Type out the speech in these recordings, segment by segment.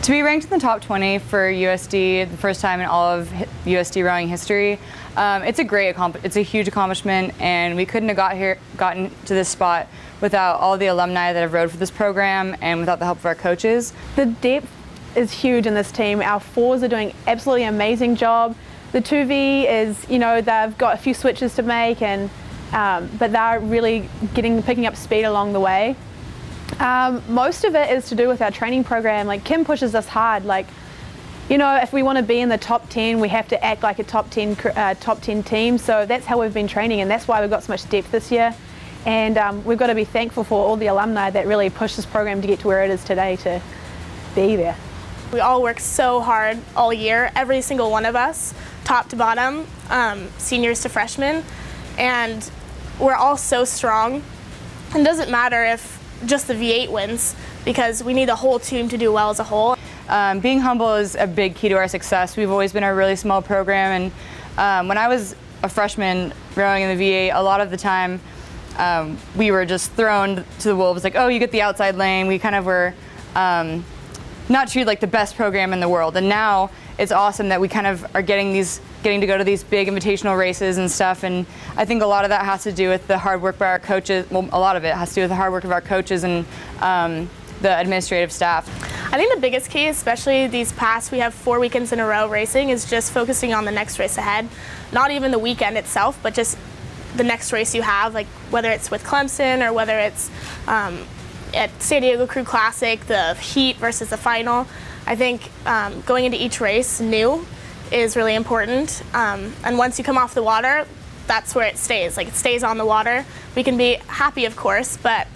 To be ranked in the top 20 for USD, the first time in all of USD rowing history, it's a huge accomplishment, and we couldn't have gotten to this spot without all the alumni that have rowed for this program and without the help of our coaches. The depth is huge in this team. Our fours are doing absolutely amazing job. The 2V is, they've got a few switches to make, and but they're really picking up speed along the way. Most of it is to do with our training program. Like, Kim pushes us hard. Like, if we want to be in the top 10, we have to act like a top 10 team. So that's how we've been training, and that's why we've got so much depth this year. And we've got to be thankful for all the alumni that really pushed this program to get to where it is today, to be there. We all work so hard all year, every single one of us, top to bottom, seniors to freshmen, and we're all so strong. It doesn't matter if just the V8 wins, because we need the whole team to do well as a whole. Being humble is a big key to our success. We've always been a really small program, and when I was a freshman rowing in the V8, a lot of the time we were just thrown to the wolves, like, oh, you get the outside lane. We kind of were not treated like the best program in the world, and now it's awesome that we kind of are getting to go to these big invitational races and stuff, and I think a lot of that has to do with the hard work by our coaches. Well, a lot of it has to do with the hard work of our coaches and the administrative staff. I think the biggest key, especially we have 4 weekends in a row racing, is just focusing on the next race ahead. Not even the weekend itself, but just the next race you have, like whether it's with Clemson or whether it's at San Diego Crew Classic, the heat versus the final. I think going into each race new is really important, and once you come off the water, that's where it stays. Like, it stays on the water. We can be happy, of course, but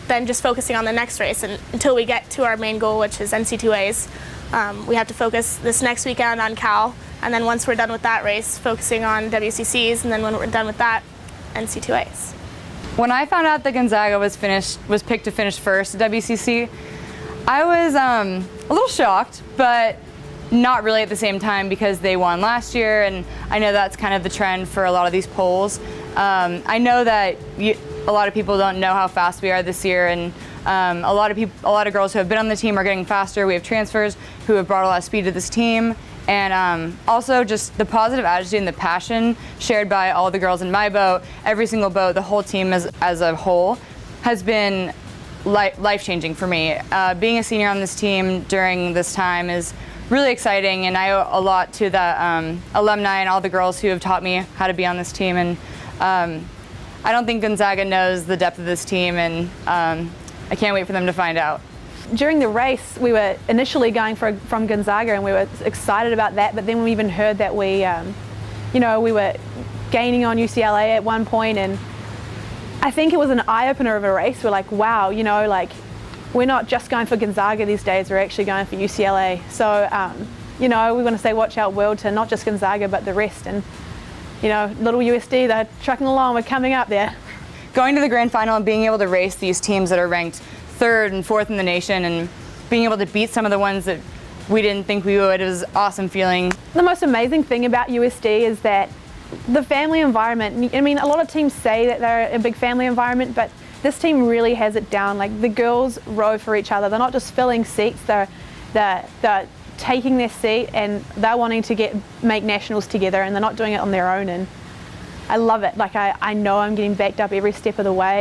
then just focusing on the next race, and until we get to our main goal, which is NC2As, we have to focus this next weekend on Cal, and then once we're done with that race, focusing on WCCs, and then when we're done with that, NC2As. When I found out that Gonzaga was picked to finish first at WCC, I was a little shocked, but not really at the same time, because they won last year, and I know that's kind of the trend for a lot of these polls. I know that a lot of people don't know how fast we are this year, and a lot of girls who have been on the team are getting faster. We have transfers who have brought a lot of speed to this team, and also just the positive attitude and the passion shared by all the girls in my boat, every single boat, the whole team as a whole, has been life-changing for me. Being a senior on this team during this time is really exciting, and I owe a lot to the alumni and all the girls who have taught me how to be on this team. And I don't think Gonzaga knows the depth of this team, and I can't wait for them to find out. During the race, we were initially going from Gonzaga, and we were excited about that, but then we even heard that we were gaining on UCLA at one point, and I think it was an eye-opener of a race. We're like, wow, we're not just going for Gonzaga these days, we're actually going for UCLA. So, we want to say watch out world to not just Gonzaga, but the rest. And, little USD, they're trucking along, we're coming up there. Going to the grand final and being able to race these teams that are ranked 3rd and 4th in the nation, and being able to beat some of the ones that we didn't think we would, it was an awesome feeling. The most amazing thing about USD is that the family environment. I mean, a lot of teams say that they're a big family environment, but this team really has it down. Like, the girls row for each other. They're not just filling seats, they're taking their seat, and they're wanting to make nationals together, and they're not doing it on their own, and I love it. Like, I know I'm getting backed up every step of the way.